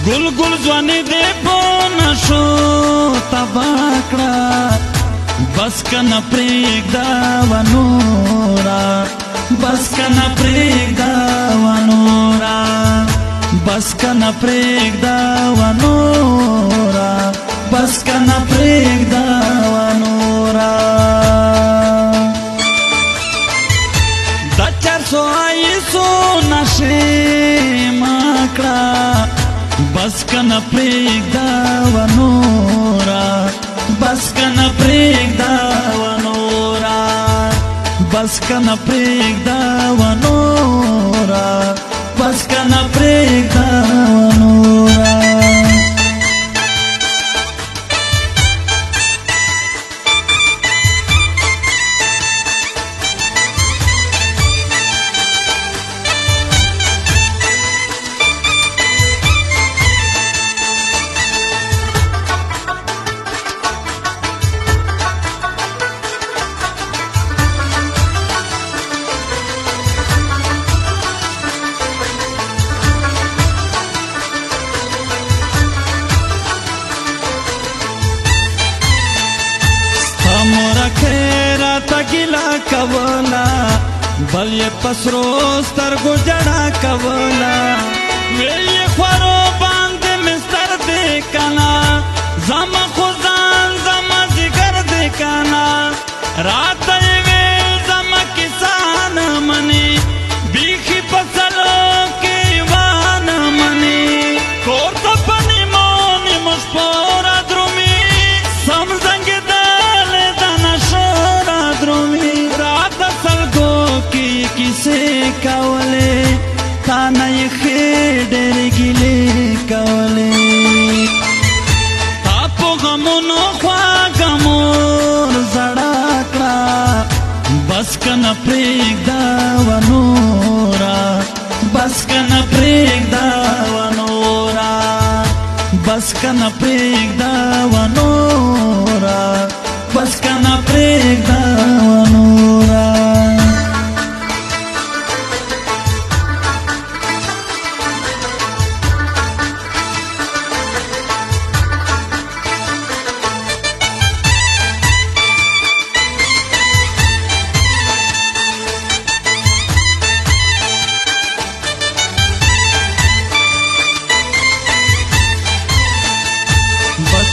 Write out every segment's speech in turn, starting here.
گل گل ځواني دې په نشو تباه کړه بس کنه پرېږده ونورا بس کنه پرېږده ونورا بس کنه پرېږده ونورا بس کنه پرېږده ونورا د 400 نشې مکړه بس کنه پرېږده ونورا بس کنه پرېږده ونورا بس کنه پرېږده ونورا بس کنه پرېږده ونورا गिला कवला बल ये पसरो स्तरगो जड़ा कवला वे ये ख्वारो बांधे मिस्तर देखना जमा खुदान जमा जिगर देखना रात वे जमा किसान मनी बीखी पसलो के वान मनी कोर्त पनी मोनी मुस्पोरा द्रुमी समझंग किसे कवले ताना ये खेडर गिले कवले तापो गमोनो ख्वा गमोर जड़ाकड़ा बस कना प्रेगदा वनोरा बस कना प्रेगदा वनोरा बस कना प्रेगदा वनोरा बस कना प्रेगदा वनोरा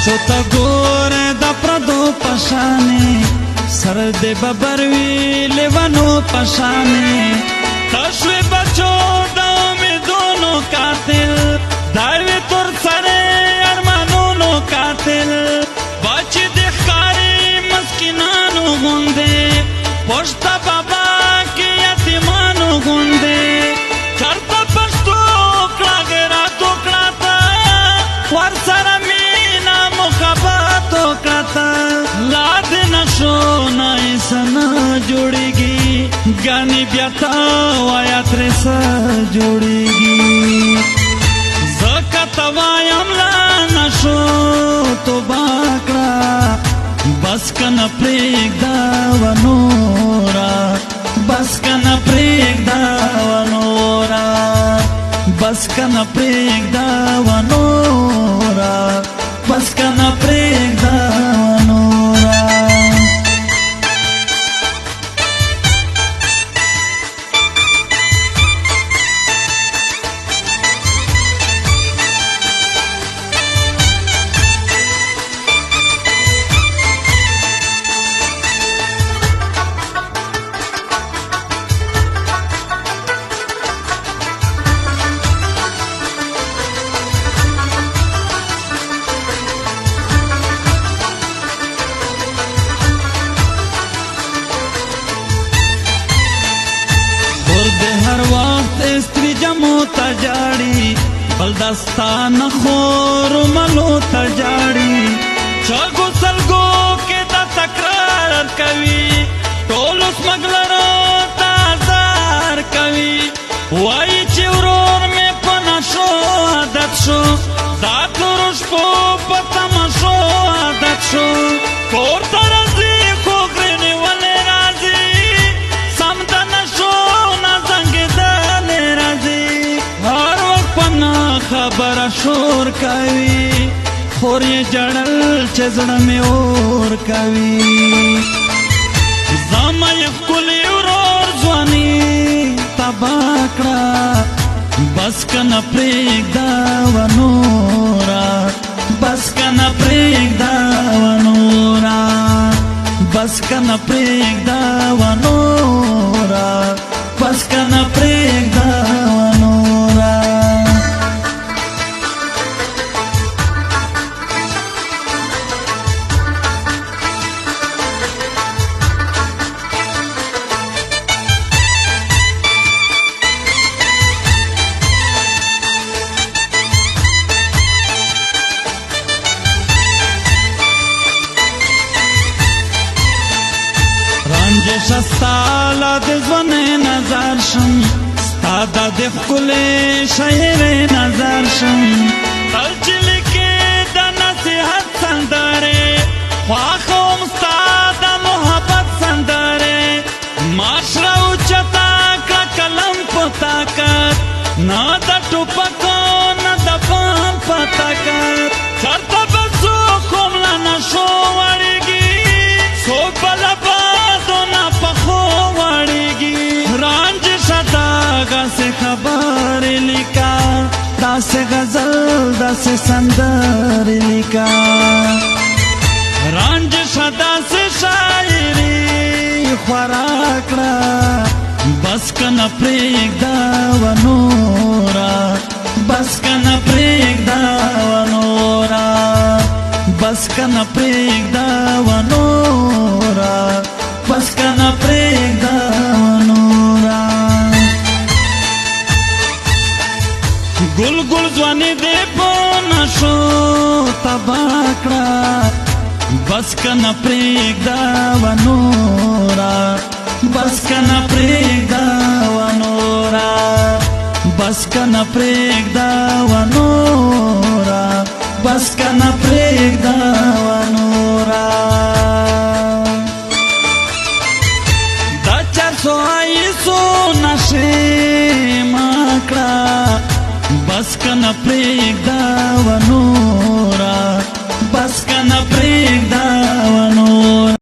चोता गोरे दा प्रदो पशाने सर दे बबरवी लेवनो पशाने तश्वे बचो दाओ में दोनों कातिल दारवे तुर सरे अरमानों कातिल बाची दिखारी मस्किनानो गुंदे पोष्टा बाबा के यतीमानो गुंदे चरता पश्तो क्लागरा तो क्लाता वारसरा लाद नशो नाइसना जोड़ेगी गानी ब्याता वायात्रे सा जोड़ेगी ज़कत वायम ला नशो तो बाकड़ा बस कना प्रेगदा वनोरा बस कना प्रेगदा वनोरा बस कना प्रेगदा वनोरा बस कना प्रेगदा वनोरा जाड़ी बलदस्तान खोर मलो तजाड़ी चगो सलगो के दा तकरार कवि टोलो स्मगलरो ताजार कवि वाई चिवरोर में पनाशो आदत शो दातुरुष पो पतमशो आदत शो कोर तरजी खोगरेने वाले राजी समदन शो ना जंगे दाले राजी हर वक्त पना खबर خبر شور کوي خور یې جړل چې زړه مې اور کوي زما یې ښکلی ورور ځواني تباه کړه بس کنه پرېږده ونوره بس کنه پرېږده ونوره بس کنه پرېږده ونوره بس کنه پرېږده ونوره شستاله د ځوانۍ نظر شم ستا د دې ښکلې شاعرۍ نظر شم تل چې لیکې د نصیحت سندرې خواښه وم ستا د محبت سندرې مارش راوچته کړه قلم په طاقت نه د ټوپکو نه د بم په طاقت چېرته به څوک هم له نشو وړېږي څوک به له داسې خبرې لیکه داسې غزل داسې سندرې لیکه رانج شه داسې شاعري خورا کړه بس کنه پرېږده ونوره بس کنه پرېږده ونوره بس کنه پرېږده ونوره بس کنه پرېږده ونوره گل گل ځواني دې په نشو تباه کړه بس کنه پرېږده ونوره بس کنه پرېږده ونوره بس کنه پرېږده ونوره بس کنه پرېږده ونوره دا 400 نشې ما کړه بس کنه پرېږده